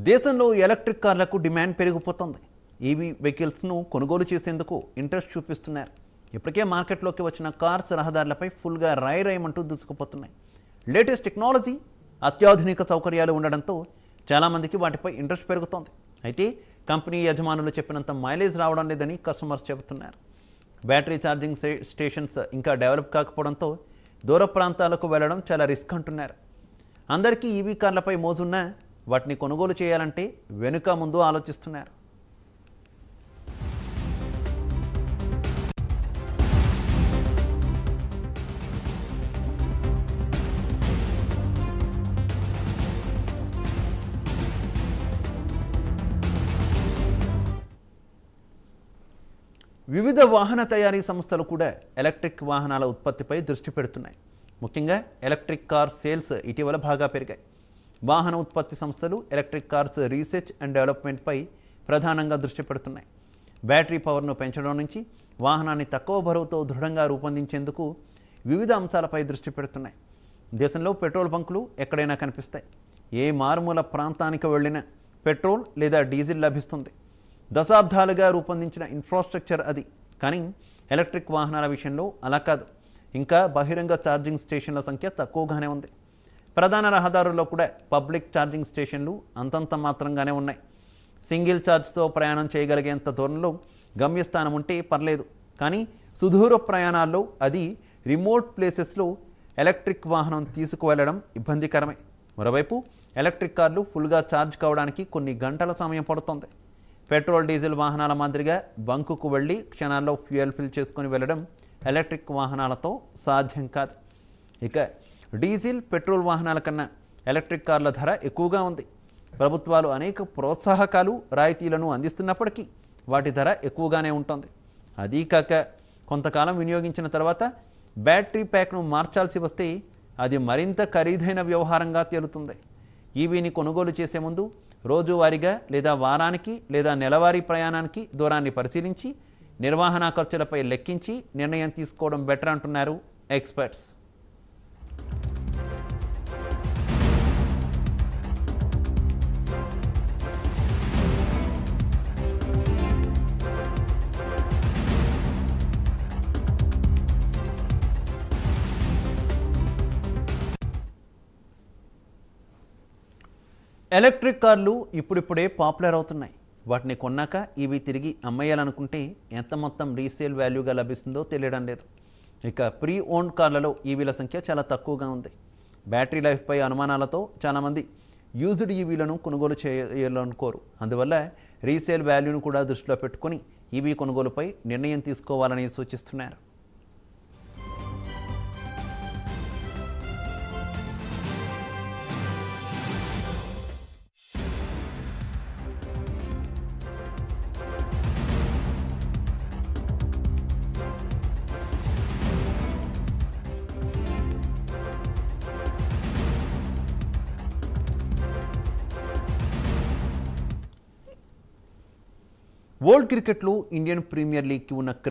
దేశంలో electric కార్లకు demand పెరిగిపోతుంది. EV వెహికల్స్ను కొనుగోలు చేసేందుకు ఇంట్రెస్ట్ చూపిస్తున్నారు. ఇప్పటికే మార్కెట్లోకి వచ్చిన కార్స్ రహదారులపై ఫుల్గా రైమంటూ దూసుకుపోతున్నాయి. లేటెస్ట్ టెక్నాలజీ, అత్యాధునిక సౌకర్యాలు ఉండడంతో చాలామందికి వాటిపై ఇంట్రెస్ట్ పెరుగుతోంది. అయితే కంపెనీ యజమానులు చెప్పినంత మైలేజ్ రావడం లేదని కస్టమర్స్ చెబుతున్నారు. బ్యాటరీ ఛార్జింగ్ స్టేషన్స్ ఇంకా డెవలప్ కాకపోవడంతో దూర ప్రాంతాలకు వెళ్లడం చాలా రిస్క్ అంటున్నారు. అందరికీ ఈవీ కార్లపై మోజున్నా వాటిని కొనుగోలు చేయాలంటే వెనుక ముందు ఆలోచిస్తున్నారు. వివిధ వాహన తయారీ సంస్థలు కూడా ఎలక్ట్రిక్ వాహనాల ఉత్పత్తిపై దృష్టి పెడుతున్నాయి. ముఖ్యంగా ఎలక్ట్రిక్ కార్ సేల్స్ ఇటీవల బాగా పెరిగాయి. వాహన ఉత్పత్తి సంస్థలు ఎలక్ట్రిక్ కార్స్ రీసెర్చ్ అండ్ డెవలప్మెంట్పై ప్రధానంగా దృష్టి పెడుతున్నాయి. బ్యాటరీ పవర్ను పెంచడం నుంచి వాహనాన్ని తక్కువ బరువుతో దృఢంగా రూపొందించేందుకు వివిధ అంశాలపై దృష్టి పెడుతున్నాయి. దేశంలో పెట్రోల్ బంకులు ఎక్కడైనా కనిపిస్తాయి. ఏ మారుమూల ప్రాంతానికి వెళ్ళినా పెట్రోల్ లేదా డీజిల్ లభిస్తుంది. దశాబ్దాలుగా రూపొందించిన ఇన్ఫ్రాస్ట్రక్చర్ అది. కానీ ఎలక్ట్రిక్ వాహనాల విషయంలో అలా కాదు. ఇంకా బహిరంగ ఛార్జింగ్ స్టేషన్ల సంఖ్య తక్కువగానే ఉంది. ప్రధాన రహదారుల్లో కూడా పబ్లిక్ ఛార్జింగ్ స్టేషన్లు అంతంత మాత్రంగానే ఉన్నాయి. సింగిల్ ఛార్జ్తో ప్రయాణం చేయగలిగేంత దూరంలో గమ్యస్థానం ఉంటే పర్లేదు. కానీ సుదూర ప్రయాణాల్లో, అది రిమోట్ ప్లేసెస్లో ఎలక్ట్రిక్ వాహనం తీసుకువెళ్లడం ఇబ్బందికరమే. మరోవైపు ఎలక్ట్రిక్ కార్లు ఫుల్గా ఛార్జ్ కావడానికి కొన్ని గంటల సమయం పడుతుంది. పెట్రోల్, డీజిల్ వాహనాల మాదిరిగా బంకుకు వెళ్ళి క్షణాల్లో ఫ్యూయల్ ఫిల్ చేసుకుని వెళ్ళడం ఎలక్ట్రిక్ వాహనాలతో సాధ్యం కాదు. ఇక డీజిల్, పెట్రోల్ వాహనాల కన్నా ఎలక్ట్రిక్ కార్ల ధర ఎక్కువగా ఉంది. ప్రభుత్వాలు అనేక ప్రోత్సాహకాలు, రాయితీలను అందిస్తున్నప్పటికీ వాటి ధర ఎక్కువగానే ఉంటుంది. అదీ కాక కొంతకాలం వినియోగించిన తర్వాత బ్యాటరీ ప్యాక్ను మార్చాల్సి వస్తే అది మరింత ఖరీదైన వ్యవహారంగా తేలుతుంది. ఈవీని కొనుగోలు చేసే ముందు రోజువారీగా లేదా వారానికి లేదా నెలవారీ ప్రయాణానికి దూరాన్ని పరిశీలించి నిర్వహణ ఖర్చులపై లెక్కించి నిర్ణయం తీసుకోవడం బెటర్ అంటున్నారు ఎక్స్పర్ట్స్. ఎలక్ట్రిక్ కార్లు ఇప్పుడిప్పుడే పాపులర్ అవుతున్నాయి. వాటిని కొన్నాక ఇవి తిరిగి అమ్మేయాలనుకుంటే ఎంత మొత్తం రీసేల్ వాల్యూగా లభిస్తుందో తెలియడం లేదు. ఇక ప్రీ ఓన్డ్ కార్లలో ఈవీల సంఖ్య చాలా తక్కువగా ఉంది. బ్యాటరీ లైఫ్పై అనుమానాలతో చాలామంది యూజ్డ్ ఈవీలను కొనుగోలు చేయాలనుకోరు. అందువల్ల రీసేల్ వాల్యూను కూడా దృష్టిలో పెట్టుకొని ఈవీ కొనుగోలుపై నిర్ణయం తీసుకోవాలని సూచిస్తున్నారు. వరల్డ్ క్రికెట్లో ఇండియన్ ప్రీమియర్ లీగ్కి ఉన్న